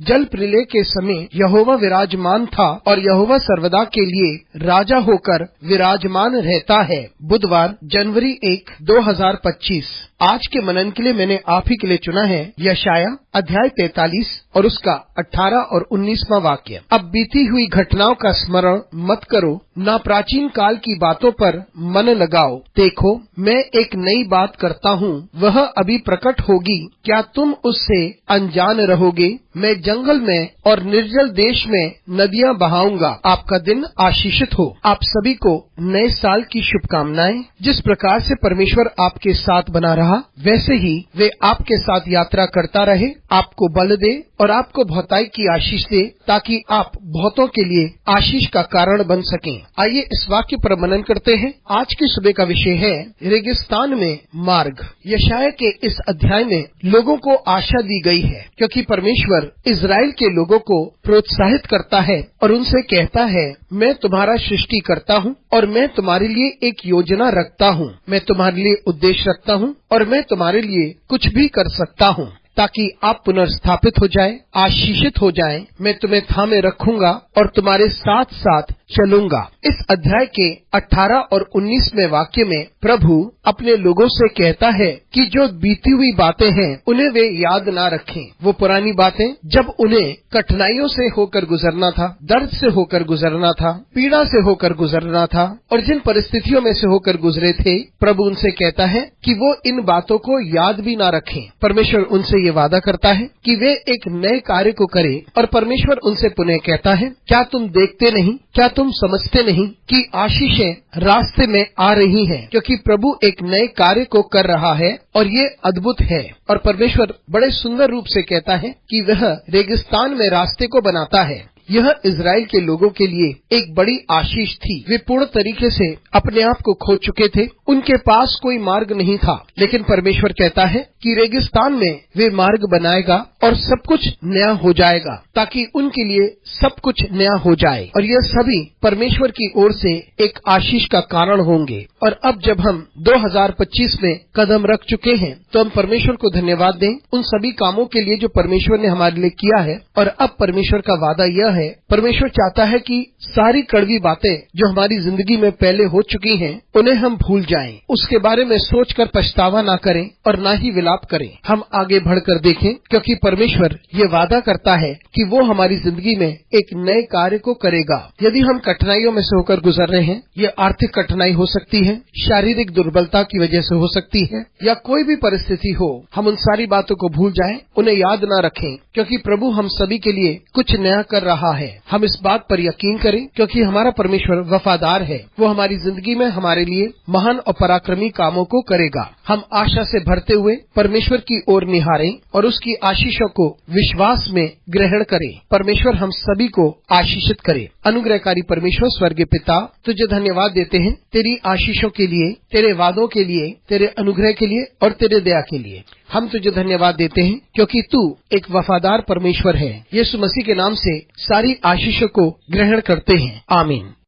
जल प्रलय के समय यहोवा विराजमान था और यहोवा सर्वदा के लिए राजा होकर विराजमान रहता है। बुधवार जनवरी 1, 2025। आज के मनन के लिए मैंने आप ही के लिए चुना है यशाया अध्याय 43 और उसका 18 और 19वां वाक्य। अब बीती हुई घटनाओं का स्मरण मत करो, ना प्राचीन काल की बातों पर मन लगाओ। देखो, मैं एक नई बात करता हूँ, वह अभी प्रकट होगी, क्या तुम उससे अनजान रहोगे? मैं जंगल में और निर्जल देश में नदियाँ बहाऊंगा। आपका दिन आशीषित हो। आप सभी को नए साल की शुभकामनाएं। जिस प्रकार से परमेश्वर आपके साथ बना रहा, वैसे ही वे आपके साथ यात्रा करता रहे, आपको बल दे और आपको बहुताई की आशीष दे, ताकि आप बहुतों के लिए आशीष का कारण बन सकें। आइए इस वाक्य पर मनन करते हैं। आज की सुबह का विषय है रेगिस्तान में मार्ग। यशाया के इस अध्याय में लोगों को आशा दी गई है, क्योंकि परमेश्वर इजराइल के लोगों को प्रोत्साहित करता है और उनसे कहता है, मैं तुम्हारा सृष्टि करता हूँ और मैं तुम्हारे लिए एक योजना रखता हूँ। मैं तुम्हारे लिए उद्देश्य रखता हूँ और मैं तुम्हारे लिए कुछ भी कर सकता हूँ, ताकि आप पुनर्स्थापित हो जाएं, आशीषित हो जाएं। मैं तुम्हें थामे रखूंगा और तुम्हारे साथ साथ चलूंगा। इस अध्याय के 18 और 19वें वाक्य में प्रभु अपने लोगों से कहता है कि जो बीती हुई बातें हैं उन्हें वे याद ना रखें। वो पुरानी बातें जब उन्हें कठिनाइयों से होकर गुजरना था, दर्द से होकर गुजरना था, पीड़ा से होकर गुजरना था और जिन परिस्थितियों में से होकर गुजरे थे, प्रभु उनसे कहता है कि वो इन बातों को याद भी ना रखें। परमेश्वर उनसे ये वादा करता है कि वे एक नए कार्य को करें और परमेश्वर उनसे पुनः कहता है, क्या तुम देखते नहीं, क्या तुम समझते नहीं कि आशीषें रास्ते में आ रही हैं? क्योंकि प्रभु एक नए कार्य को कर रहा है और ये अद्भुत है। और परमेश्वर बड़े सुंदर रूप से कहता है कि वह रेगिस्तान में रास्ते को बनाता है। यह इजराइल के लोगों के लिए एक बड़ी आशीष थी। वे पूर्ण तरीके से अपने आप को खो चुके थे, उनके पास कोई मार्ग नहीं था, लेकिन परमेश्वर कहता है कि रेगिस्तान में वे मार्ग बनाएगा और सब कुछ नया हो जाएगा, ताकि उनके लिए सब कुछ नया हो जाए और यह सभी परमेश्वर की ओर से एक आशीष का कारण होंगे। और अब जब हम 2025 में कदम रख चुके हैं, तो हम परमेश्वर को धन्यवाद दें उन सभी कामों के लिए जो परमेश्वर ने हमारे लिए किया है। और अब परमेश्वर का वादा यह है, परमेश्वर चाहता है कि सारी कड़वी बातें जो हमारी जिंदगी में पहले हो चुकी हैं, उन्हें हम भूल जाएं, उसके बारे में सोचकर पछतावा ना करें और ना ही विलाप करें। हम आगे बढ़कर देखें, क्योंकि परमेश्वर ये वादा करता है कि वो हमारी जिंदगी में एक नए कार्य को करेगा। यदि हम कठिनाइयों में से होकर गुजर रहे हैं, ये आर्थिक कठिनाई हो सकती है, शारीरिक दुर्बलता की वजह से हो सकती है, या कोई भी परिस्थिति हो, हम उन सारी बातों को भूल जाएं, उन्हें याद ना रखें, क्योंकि प्रभु हम सभी के लिए कुछ नया कर रहा है। हम इस बात पर यकीन करें, क्योंकि हमारा परमेश्वर वफादार है। वो हमारी जिंदगी में हमारे लिए महान और पराक्रमी कामों को करेगा। हम आशा से भरते हुए परमेश्वर की ओर निहारें और उसकी आशीषों को विश्वास में ग्रहण करें। परमेश्वर हम सभी को आशीषित करे। अनुग्रहकारी परमेश्वर स्वर्गीय पिता, तुझे धन्यवाद देते हैं तेरी आशीषों के लिए, तेरे वादों के लिए, तेरे अनुग्रह के लिए और तेरे दया के लिए। हम तुझे धन्यवाद देते हैं, क्योंकि तू एक वफादार परमेश्वर है। यीशु मसीह के नाम से सारी आशीषों को ग्रहण करते हैं। आमीन।